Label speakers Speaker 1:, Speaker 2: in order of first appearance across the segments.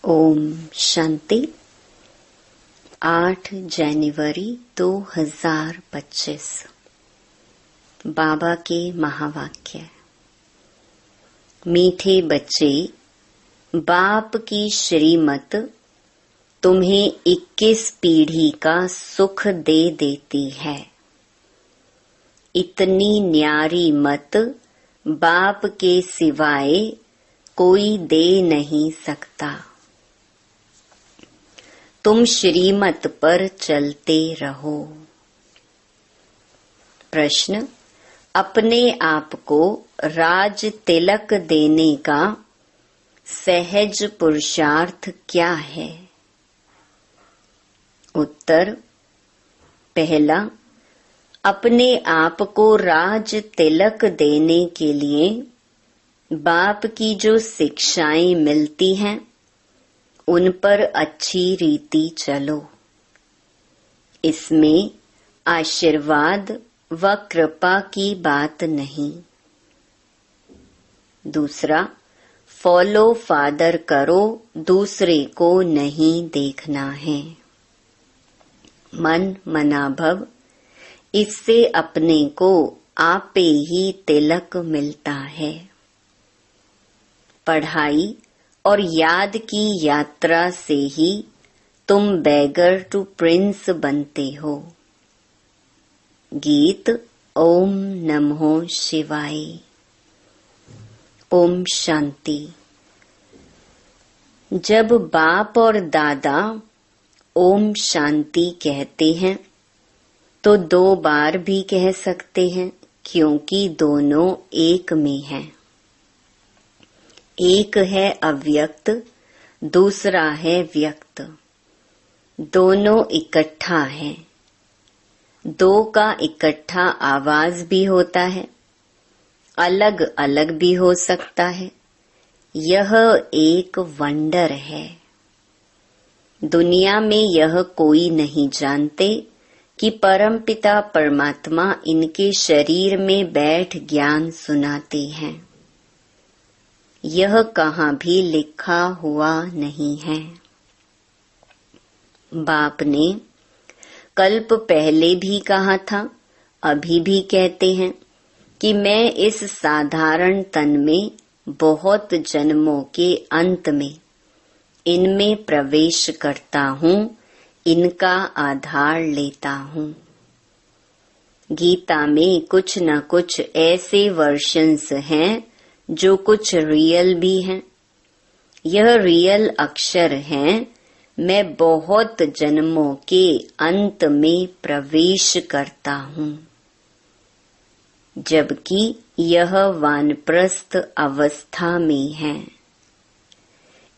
Speaker 1: ओम शांति। 8 जनवरी 2025 बाबा के महावाक्य। मीठे बच्चे, बाप की श्रीमत तुम्हें 21 पीढ़ी का सुख दे देती है। इतनी न्यारी मत बाप के सिवाय कोई दे नहीं सकता। तुम श्रीमत पर चलते रहो। प्रश्न: अपने आप को राज तिलक देने का सहज पुरुषार्थ क्या है? उत्तर: पहला, अपने आप को राज तिलक देने के लिए बाप की जो शिक्षाएं मिलती हैं उन पर अच्छी रीति चलो। इसमें आशीर्वाद व कृपा की बात नहीं। दूसरा, फॉलो फादर करो, दूसरे को नहीं देखना है। मन मनाभव, इससे अपने को आपे ही तिलक मिलता है। पढ़ाई और याद की यात्रा से ही तुम बैगर टू प्रिंस बनते हो। गीत ओम नमो शिवाय। ओम शांति। जब बाप और दादा ओम शांति कहते हैं तो 2 बार भी कह सकते हैं, क्योंकि दोनों एक में हैं। एक है अव्यक्त, दूसरा है व्यक्त। दोनों इकट्ठा है। 2 का इकट्ठा आवाज भी होता है, अलग अलग भी हो सकता है। यह एक वंडर है। दुनिया में यह कोई नहीं जानते कि परमपिता परमात्मा इनके शरीर में बैठ ज्ञान सुनाते हैं। यह कहाँ भी लिखा हुआ नहीं है। बाप ने कल्प पहले भी कहा था, अभी भी कहते हैं कि मैं इस साधारण तन में बहुत जन्मों के अंत में इनमें प्रवेश करता हूँ, इनका आधार लेता हूँ। गीता में कुछ न कुछ ऐसे वर्शंस हैं जो कुछ रियल भी हैं। यह रियल अक्षर हैं, मैं बहुत जन्मों के अंत में प्रवेश करता हूँ। जबकि यह वानप्रस्थ अवस्था में है।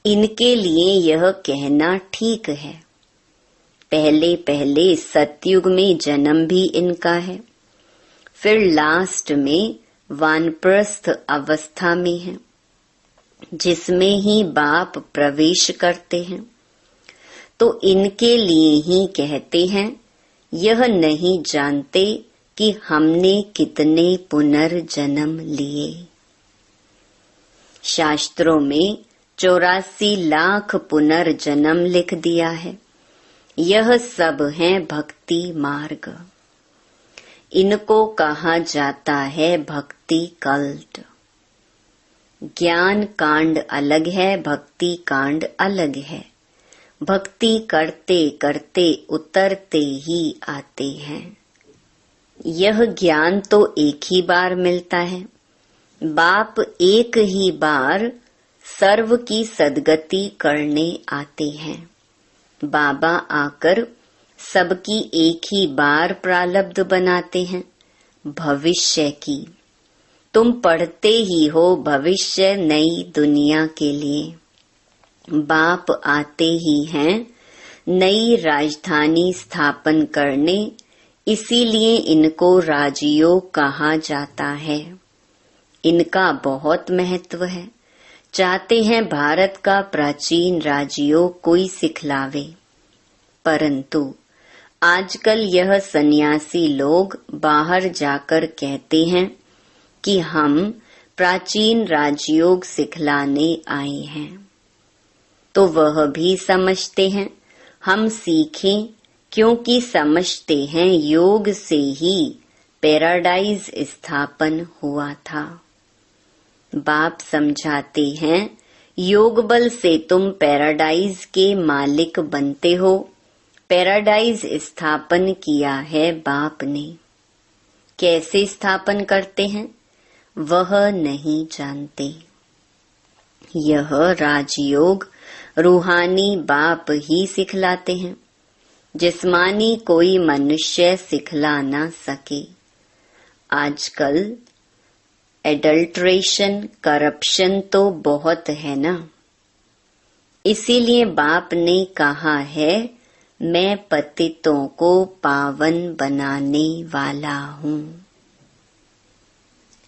Speaker 1: इनके लिए यह कहना ठीक है। पहले पहले सतयुग में जन्म भी इनका है, फिर लास्ट में वानप्रस्थ अवस्था में है, जिसमें ही बाप प्रवेश करते हैं। तो इनके लिए ही कहते हैं, यह नहीं जानते कि हमने कितने पुनर्जन्म लिए। शास्त्रों में 84 लाख पुनर्जन्म लिख दिया है। यह सब है भक्ति मार्ग। इनको कहा जाता है भक्ति कल्ट। ज्ञान कांड अलग है, भक्ति कांड अलग है। भक्ति करते करते उतरते ही आते हैं। यह ज्ञान तो एक ही बार मिलता है। बाप एक ही बार सर्व की सद्गति करने आते हैं। बाबा आकर सबकी एक ही बार प्रारब्ध बनाते हैं भविष्य की। तुम पढ़ते ही हो भविष्य नई दुनिया के लिए। बाप आते ही हैं नई राजधानी स्थापन करने, इसीलिए इनको राजयोग कहा जाता है। इनका बहुत महत्व है। चाहते हैं भारत का प्राचीन राजयोग कोई सिखलावे, परंतु आजकल यह सन्यासी लोग बाहर जाकर कहते हैं कि हम प्राचीन राजयोग सिखलाने आए हैं। तो वह भी समझते हैं। हम सीखें क्योंकि समझते हैं योग से ही पैराडाइज स्थापन हुआ था। बाप समझाते हैं योग बल से तुम पैराडाइज के मालिक बनते हो। पैराडाइज स्थापन किया है बाप ने। कैसे स्थापन करते हैं वह नहीं जानते। यह राजयोग रूहानी बाप ही सिखलाते हैं। जिस्मानी कोई मनुष्य सिखला ना सके। आजकल एडल्ट्रेशन, करप्शन तो बहुत है ना। इसीलिए बाप ने कहा है मैं पतितों को पावन बनाने वाला हूँ।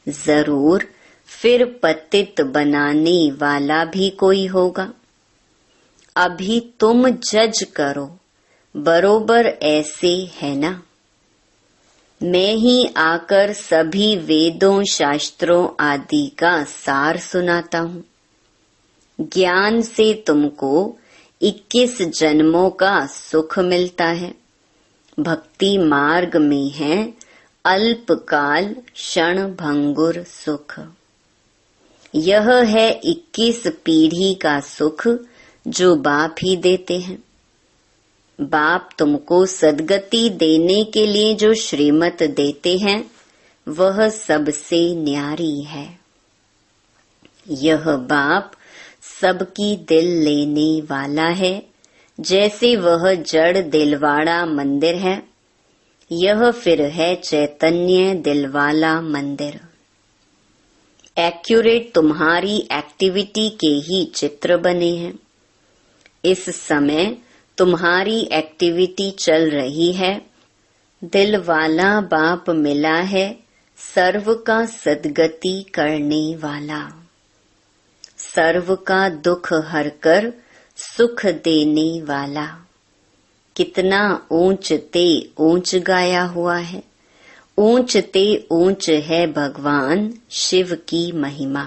Speaker 1: जरूर फिर पतित बनाने वाला भी कोई होगा। अभी तुम जज करो, बरोबर ऐसे है ना। मैं ही आकर सभी वेदों शास्त्रों आदि का सार सुनाता हूँ। ज्ञान से तुमको 21 जन्मों का सुख मिलता है। भक्ति मार्ग में है अल्पकाल क्षण भंगुर सुख। यह है 21 पीढ़ी का सुख जो बाप ही देते हैं। बाप तुमको सद्गति देने के लिए जो श्रीमत देते हैं वह सबसे न्यारी है। यह बाप सबकी दिल लेने वाला है। जैसे वह जड़ दिलवाड़ा मंदिर है, यह फिर है चैतन्य दिलवाला मंदिर। एक्यूरेट तुम्हारी एक्टिविटी के ही चित्र बने हैं। इस समय तुम्हारी एक्टिविटी चल रही है। दिल वाला बाप मिला है, सर्व का सद्गति करने वाला, सर्व का दुख हरकर सुख देने वाला। कितना ऊंच ते ऊंच गाया हुआ है। ऊंच ते ऊंच है भगवान शिव की महिमा।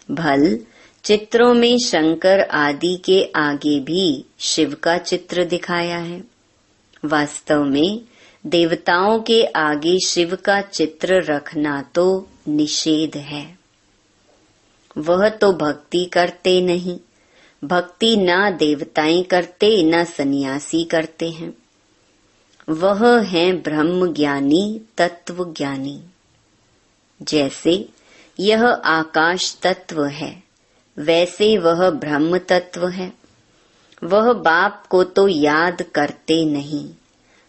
Speaker 1: भल चित्रों में शंकर आदि के आगे भी शिव का चित्र दिखाया है। वास्तव में देवताओं के आगे शिव का चित्र रखना तो निषेध है। वह तो भक्ति करते नहीं। भक्ति ना देवताएं करते न सन्यासी करते हैं। वह हैं ब्रह्म ज्ञानी, तत्व ज्ञानी। जैसे यह आकाश तत्व है वैसे वह ब्रह्म तत्व है। वह बाप को तो याद करते नहीं,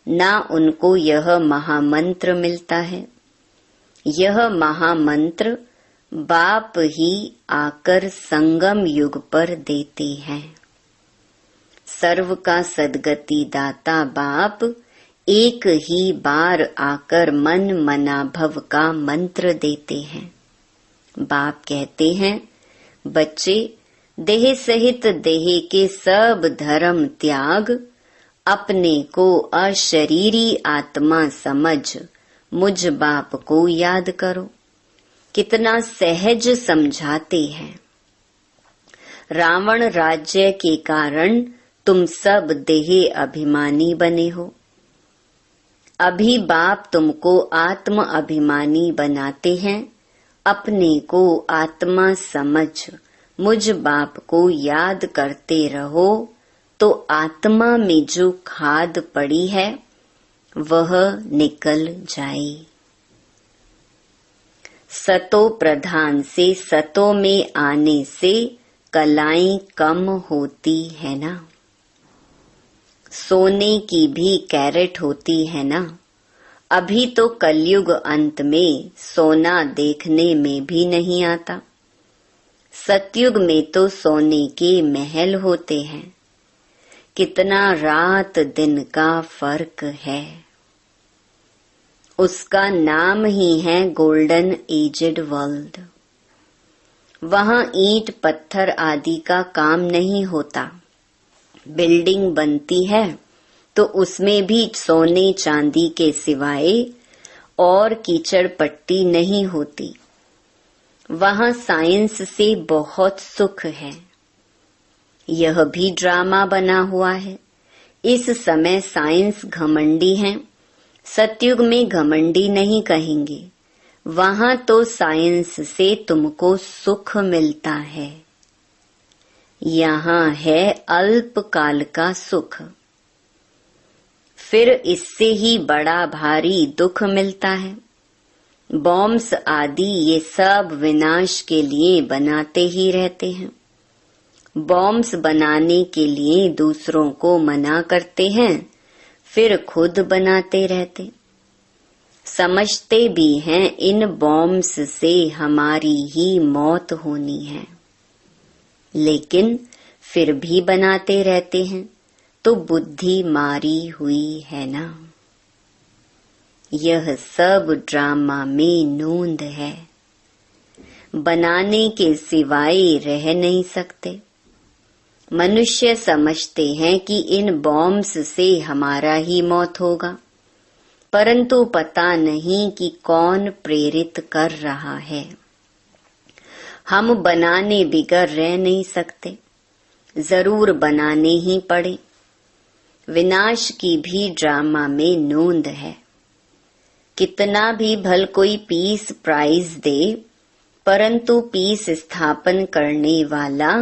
Speaker 1: ना उनको यह महामंत्र मिलता है। यह महामंत्र बाप ही आकर संगम युग पर देते हैं। सर्व का सद्गति दाता बाप एक ही बार आकर मन मना भव का मंत्र देते हैं। बाप कहते हैं बच्चे, देह सहित देह के सब धर्म त्याग, अपने को अशरीरी आत्मा समझ मुझ बाप को याद करो। कितना सहज समझाते हैं। रावण राज्य के कारण तुम सब देह अभिमानी बने हो। अभी बाप तुमको आत्म अभिमानी बनाते हैं। अपने को आत्मा समझ मुझ बाप को याद करते रहो तो आत्मा में जो खाद पड़ी है वह निकल जाए। सतो प्रधान से सतो में आने से कलाएं कम होती है ना। सोने की भी कैरेट होती है ना। अभी तो कलयुग अंत में सोना देखने में भी नहीं आता। सतयुग में तो सोने के महल होते हैं। कितना रात दिन का फर्क है। उसका नाम ही है गोल्डन एजेड वर्ल्ड। वहाँ ईंट पत्थर आदि का काम नहीं होता। बिल्डिंग बनती है तो उसमें भी सोने चांदी के सिवाय और कीचड़ पट्टी नहीं होती। वहाँ साइंस से बहुत सुख है। यह भी ड्रामा बना हुआ है। इस समय साइंस घमंडी है, सतयुग में घमंडी नहीं कहेंगे। वहां तो साइंस से तुमको सुख मिलता है, यहाँ है अल्पकाल का सुख, फिर इससे ही बड़ा भारी दुख मिलता है। बॉम्ब्स आदि ये सब विनाश के लिए बनाते ही रहते हैं। बॉम्ब्स बनाने के लिए दूसरों को मना करते हैं, फिर खुद बनाते रहते। समझते भी हैं इन बॉम्ब्स से हमारी ही मौत होनी है, लेकिन फिर भी बनाते रहते हैं, तो बुद्धि मारी हुई है ना। यह सब ड्रामा में नोंद है, बनाने के सिवाय रह नहीं सकते। मनुष्य समझते हैं कि इन बॉम्ब्स से हमारा ही मौत होगा, परंतु पता नहीं कि कौन प्रेरित कर रहा है। हम बनाने बिगर रह नहीं सकते, जरूर बनाने ही पड़े। विनाश की भी ड्रामा में नोंद है। कितना भी भल कोई पीस प्राइज दे, परंतु पीस स्थापन करने वाला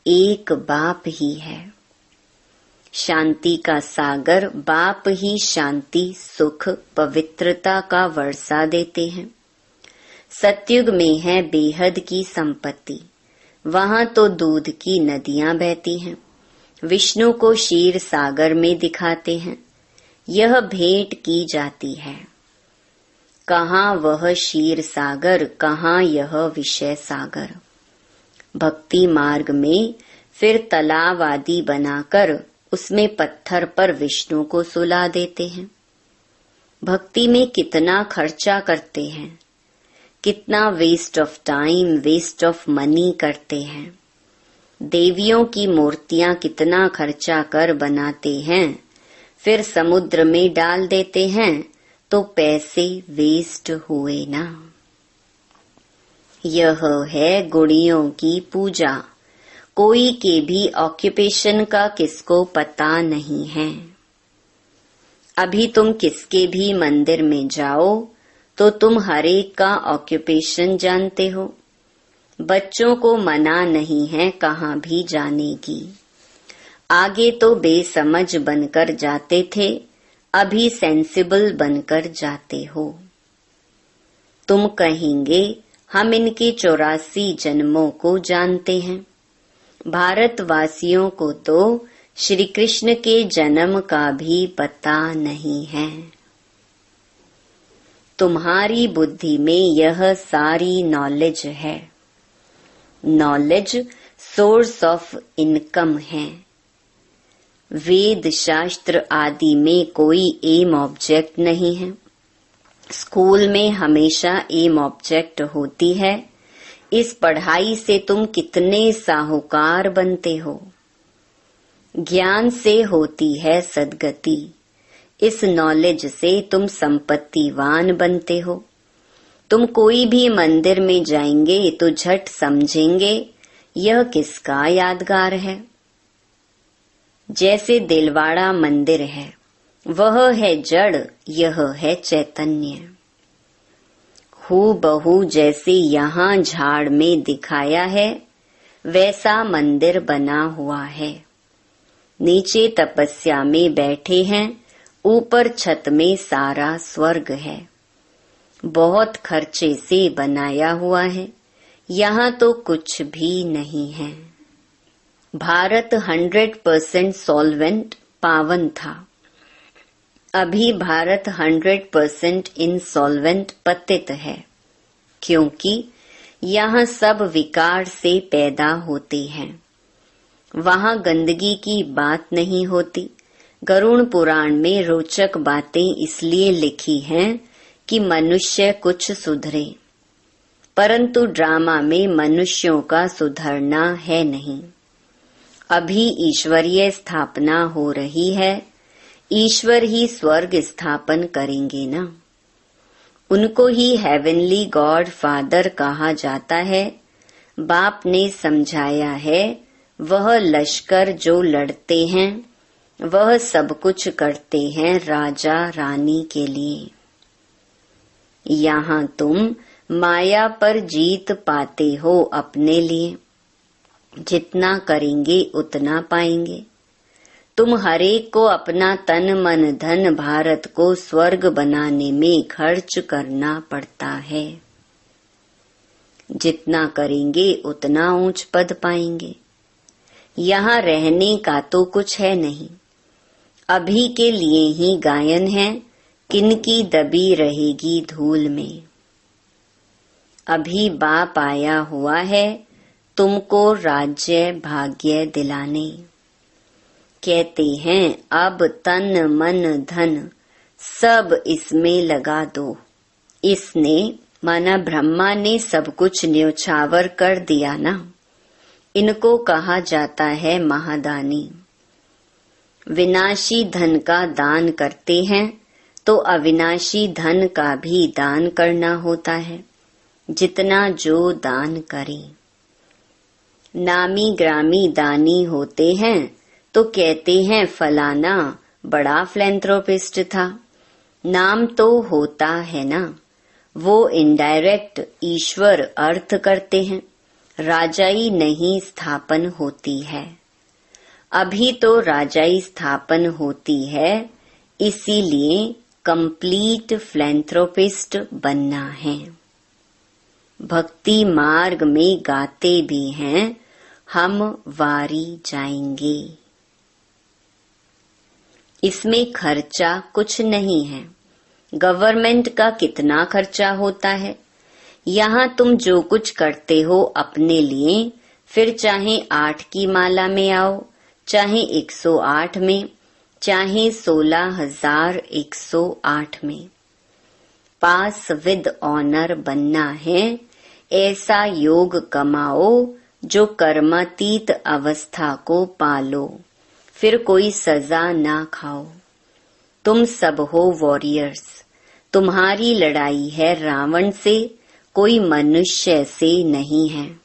Speaker 1: एक बाप ही है। शांति का सागर बाप ही शांति, सुख, पवित्रता का वर्षा देते हैं। सतयुग में है बेहद की संपत्ति, वहां तो दूध की नदियां बहती हैं। विष्णु को क्षीर सागर में दिखाते हैं, यह भेंट की जाती है। कहाँ वह क्षीर सागर, कहाँ यह विषय सागर। भक्ति मार्ग में फिर तालाब आदि बनाकर उसमें पत्थर पर विष्णु को सुला देते हैं। भक्ति में कितना खर्चा करते हैं, कितना waste of time, waste of money करते हैं। देवियों की मूर्तियां कितना खर्चा कर बनाते हैं, फिर समुद्र में डाल देते हैं, तो पैसे वेस्ट हुए ना। यह है गुड़ियों की पूजा। कोई के भी ऑक्यूपेशन का किसको पता नहीं है। अभी तुम किसके भी मंदिर में जाओ तो तुम हर एक का ऑक्यूपेशन जानते हो। बच्चों को मना नहीं है कहाँ भी जाने की। आगे तो बेसमझ बनकर जाते थे, अभी सेंसिबल बनकर जाते हो। तुम कहेंगे हम इनके 84 जन्मों को जानते हैं। भारतवासियों को तो श्री कृष्ण के जन्म का भी पता नहीं है। तुम्हारी बुद्धि में यह सारी नॉलेज है। नॉलेज सोर्स ऑफ इनकम है। वेद शास्त्र आदि में कोई एम ऑब्जेक्ट नहीं है। स्कूल में हमेशा एम ऑब्जेक्ट होती है। इस पढ़ाई से तुम कितने साहूकार बनते हो। ज्ञान से होती है सद्गति। इस नॉलेज से तुम संपत्तिवान बनते हो। तुम कोई भी मंदिर में जाएंगे तो झट समझेंगे यह किसका यादगार है। जैसे दिलवाड़ा मंदिर है, वह है जड़, यह है चैतन्य। हूबहू जैसे यहाँ झाड़ में दिखाया है, वैसा मंदिर बना हुआ है। नीचे तपस्या में बैठे हैं, ऊपर छत में सारा स्वर्ग है। बहुत खर्चे से बनाया हुआ है, यहाँ तो कुछ भी नहीं है। भारत 100% सॉल्वेंट पावन था। अभी भारत 100% इंसॉल्वेंट पतित है, क्योंकि यहाँ सब विकार से पैदा होते हैं। वहाँ गंदगी की बात नहीं होती। गरुड़ पुराण में रोचक बातें इसलिए लिखी हैं कि मनुष्य कुछ सुधरे, परंतु ड्रामा में मनुष्यों का सुधरना है नहीं। अभी ईश्वरीय स्थापना हो रही है। ईश्वर ही स्वर्ग स्थापन करेंगे ना। उनको ही हेवनली गॉड फादर कहा जाता है। बाप ने समझाया है, वह लश्कर जो लड़ते हैं, वह सब कुछ करते हैं राजा रानी के लिए। यहाँ तुम माया पर जीत पाते हो अपने लिए, जितना करेंगे उतना पाएंगे। तुम हरेक को अपना तन मन धन भारत को स्वर्ग बनाने में खर्च करना पड़ता है। जितना करेंगे उतना ऊंच पद पाएंगे। यहाँ रहने का तो कुछ है नहीं, अभी के लिए ही गायन है, किनकी दबी रहेगी धूल में। अभी बाप आया हुआ है तुमको राज्य भाग्य दिलाने। कहते हैं अब तन मन धन सब इसमें लगा दो। इसने माना ब्रह्मा ने सब कुछ न्योछावर कर दिया ना। इनको कहा जाता है महादानी। विनाशी धन का दान करते हैं तो अविनाशी धन का भी दान करना होता है, जितना जो दान करे। नामी ग्रामी दानी होते हैं तो कहते हैं फलाना बड़ा फिलैंथ्रोपिस्ट था। नाम तो होता है ना, वो इनडायरेक्ट ईश्वर अर्थ करते हैं, राजाई नहीं स्थापन होती है। अभी तो राजाई स्थापन होती है, इसीलिए कंप्लीट फिलैंथ्रोपिस्ट बनना है। भक्ति मार्ग में गाते भी हैं हम वारी जाएंगे। इसमें खर्चा कुछ नहीं है। गवर्नमेंट का कितना खर्चा होता है। यहाँ तुम जो कुछ करते हो अपने लिए, फिर चाहे 8 की माला में आओ, चाहे 108 में, चाहे 16,108 में, पास विद ऑनर बनना है। ऐसा योग कमाओ जो कर्मातीत अवस्था को पालो, फिर कोई सजा ना खाओ। तुम सब हो वॉरियर्स। तुम्हारी लड़ाई है रावण से, कोई मनुष्य से नहीं है।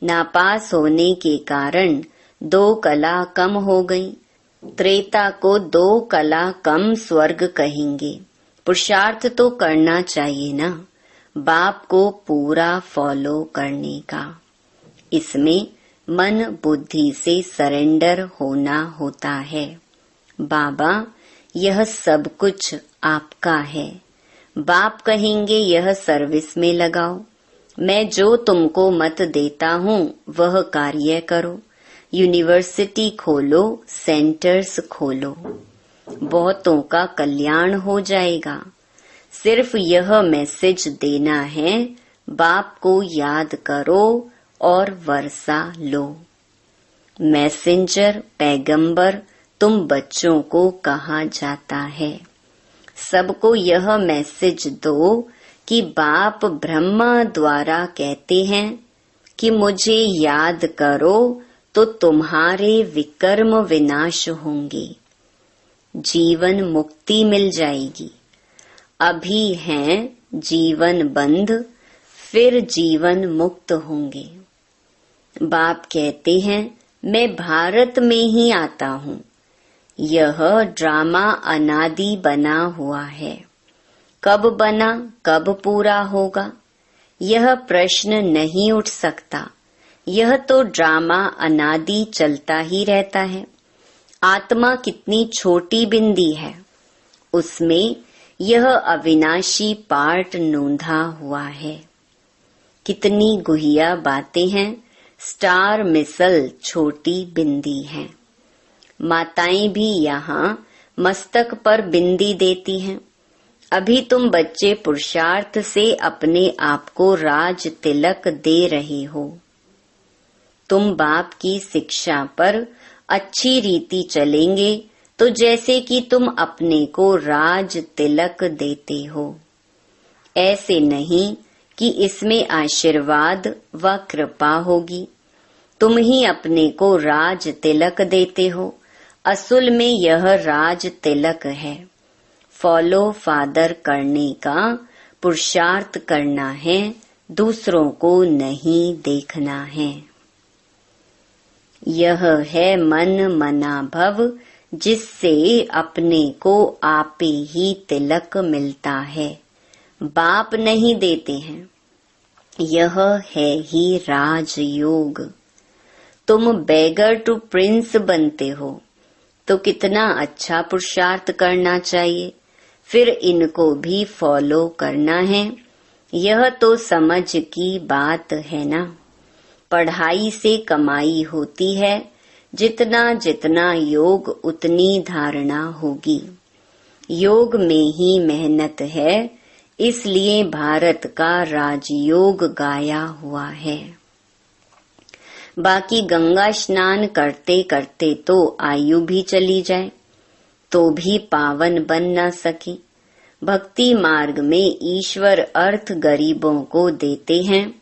Speaker 1: नापास होने के कारण 2 कला कम हो गई। त्रेता को 2 कला कम स्वर्ग कहेंगे। पुरुषार्थ तो करना चाहिए ना, बाप को पूरा फॉलो करने का। इसमें मन बुद्धि से सरेंडर होना होता है। बाबा यह सब कुछ आपका है। बाप कहेंगे यह सर्विस में लगाओ। मैं जो तुमको मत देता हूँ वह कार्य करो। यूनिवर्सिटी खोलो, सेंटर्स खोलो, बहुतों का कल्याण हो जाएगा। सिर्फ यह मैसेज देना है, बाप को याद करो और वर्षा लो। मैसेंजर पैगंबर तुम बच्चों को कहा जाता है। सबको यह मैसेज दो कि बाप ब्रह्मा द्वारा कहते हैं कि मुझे याद करो तो तुम्हारे विकर्म विनाश होंगे, जीवन मुक्ति मिल जाएगी। अभी हैं जीवन बंध, फिर जीवन मुक्त होंगे। बाप कहते हैं मैं भारत में ही आता हूँ। यह ड्रामा अनादि बना हुआ है। कब बना, कब पूरा होगा, यह प्रश्न नहीं उठ सकता। यह तो ड्रामा अनादि चलता ही रहता है। आत्मा कितनी छोटी बिंदी है, उसमें यह अविनाशी पार्ट नोंधा हुआ है। कितनी गुहिया बातें हैं। स्टार मिसल छोटी बिंदी है। माताएं भी यहाँ मस्तक पर बिंदी देती हैं। अभी तुम बच्चे पुरुषार्थ से अपने आप को राज तिलक दे रहे हो। तुम बाप की शिक्षा पर अच्छी रीति चलेंगे तो जैसे कि तुम अपने को राज तिलक देते हो। ऐसे नहीं कि इसमें आशीर्वाद व कृपा होगी। तुम ही अपने को राज तिलक देते हो। असल में यह राज तिलक है। फॉलो फादर करने का पुरुषार्थ करना है, दूसरों को नहीं देखना है। यह है मन मना भव, जिससे अपने को आपे ही तिलक मिलता है, बाप नहीं देते हैं। यह है ही राजयोग। तुम बेगर टू प्रिंस बनते हो तो कितना अच्छा पुरुषार्थ करना चाहिए, फिर इनको भी फॉलो करना है। यह तो समझ की बात है ना। पढ़ाई से कमाई होती है, जितना जितना योग उतनी धारणा होगी। योग में ही मेहनत है, इसलिए भारत का राजयोग गाया हुआ है। बाकी गंगा स्नान करते करते तो आयु भी चली जाए तो भी पावन बन न सके। भक्ति मार्ग में ईश्वर अर्थ गरीबों को देते हैं,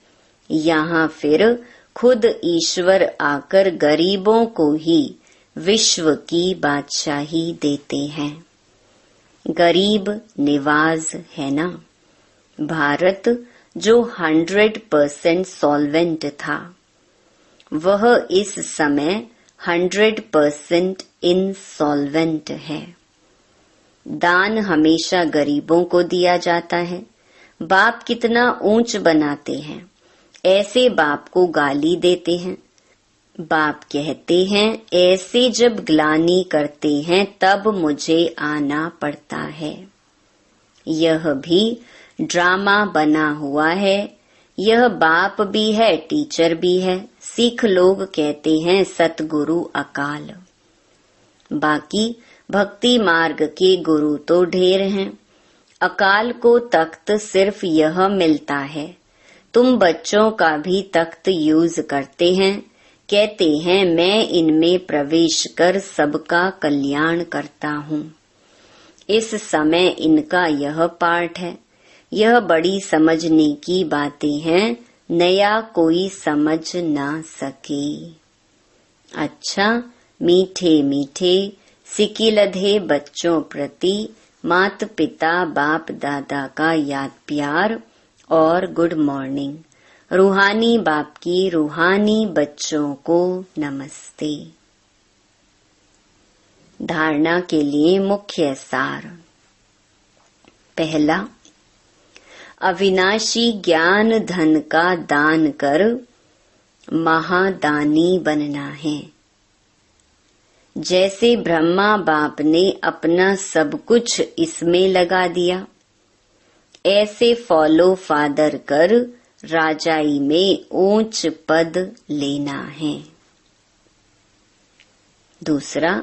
Speaker 1: यहाँ फिर खुद ईश्वर आकर गरीबों को ही विश्व की बादशाही देते हैं। गरीब निवाज है ना। भारत जो 100% सॉल्वेंट था, वह इस समय 100% इनसॉल्वेंट है। दान हमेशा गरीबों को दिया जाता है। बाप कितना ऊंच बनाते हैं, ऐसे बाप को गाली देते हैं। बाप कहते हैं, ऐसे जब ग्लानि करते हैं तब मुझे आना पड़ता है। यह भी ड्रामा बना हुआ है। यह बाप भी है, टीचर भी है। सिख लोग कहते हैं सतगुरु अकाल। बाकी भक्ति मार्ग के गुरु तो ढेर हैं। अकाल को तख्त सिर्फ यह मिलता है। तुम बच्चों का भी तख्त यूज करते हैं, कहते हैं मैं इनमें प्रवेश कर सबका कल्याण करता हूँ। इस समय इनका यह पाठ है। यह बड़ी समझने की बातें हैं, नया कोई समझ ना सके। अच्छा, मीठे मीठे सिकिलधे बच्चों प्रति माता पिता बाप दादा का याद प्यार और गुड मॉर्निंग। रूहानी बाप की रूहानी बच्चों को नमस्ते। धारणा के लिए मुख्य सार। पहला, अविनाशी ज्ञान धन का दान कर महादानी बनना है। जैसे ब्रह्मा बाप ने अपना सब कुछ इसमें लगा दिया, ऐसे फॉलो फादर कर राजाई में ऊंच पद लेना है। दूसरा,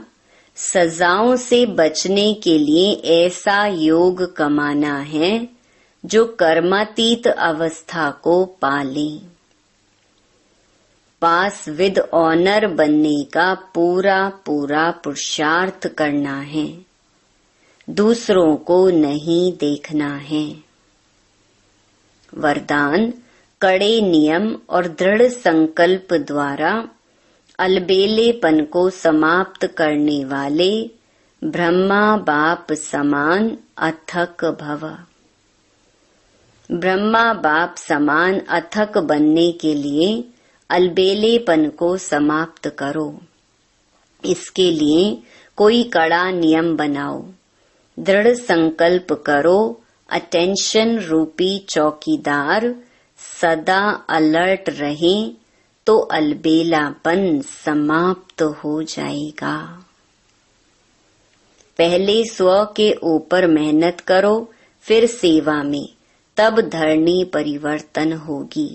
Speaker 1: सजाओं से बचने के लिए ऐसा योग कमाना है जो कर्मातीत अवस्था को पाले। पास विद ऑनर बनने का पूरा पूरा पुरुषार्थ करना है, दूसरों को नहीं देखना है। वरदान, कड़े नियम और दृढ़ संकल्प द्वारा अलबेलेपन को समाप्त करने वाले ब्रह्मा बाप समान अथक भव। ब्रह्मा बाप समान अथक बनने के लिए अलबेलेपन को समाप्त करो। इसके लिए कोई कड़ा नियम बनाओ, दृढ़ संकल्प करो। अटेंशन रूपी चौकीदार सदा अलर्ट रहे तो अलबेलापन समाप्त हो जाएगा। पहले स्व के ऊपर मेहनत करो, फिर सेवा में, तब धरनी परिवर्तन होगी।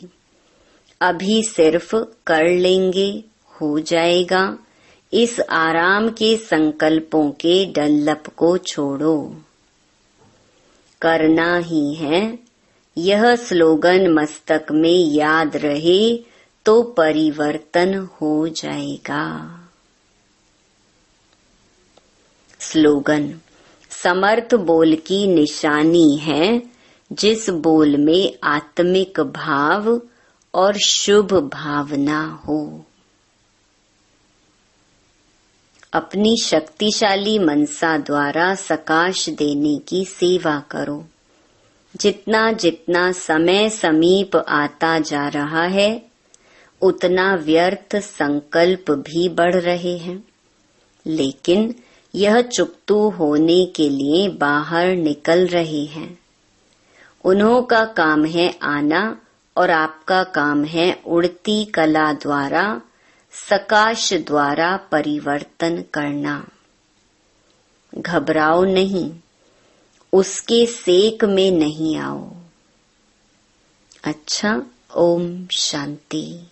Speaker 1: अभी सिर्फ कर लेंगे, हो जाएगा। इस आराम के संकल्पों के डल्लप को छोड़ो। करना ही है। यह स्लोगन मस्तक में याद रहे तो परिवर्तन हो जाएगा। स्लोगन, समर्थ बोल की निशानी है जिस बोल में आत्मिक भाव और शुभ भावना हो। अपनी शक्तिशाली मनसा द्वारा सकाश देने की सेवा करो। जितना जितना समय समीप आता जा रहा है, उतना व्यर्थ संकल्प भी बढ़ रहे हैं, लेकिन यह चुकतू होने के लिए बाहर निकल रहे हैं। उन्हों का काम है आना और आपका काम है उड़ती कला द्वारा, सकाश द्वारा परिवर्तन करना। घबराओ नहीं, उसके सेक में नहीं आओ। अच्छा, ओम शांति।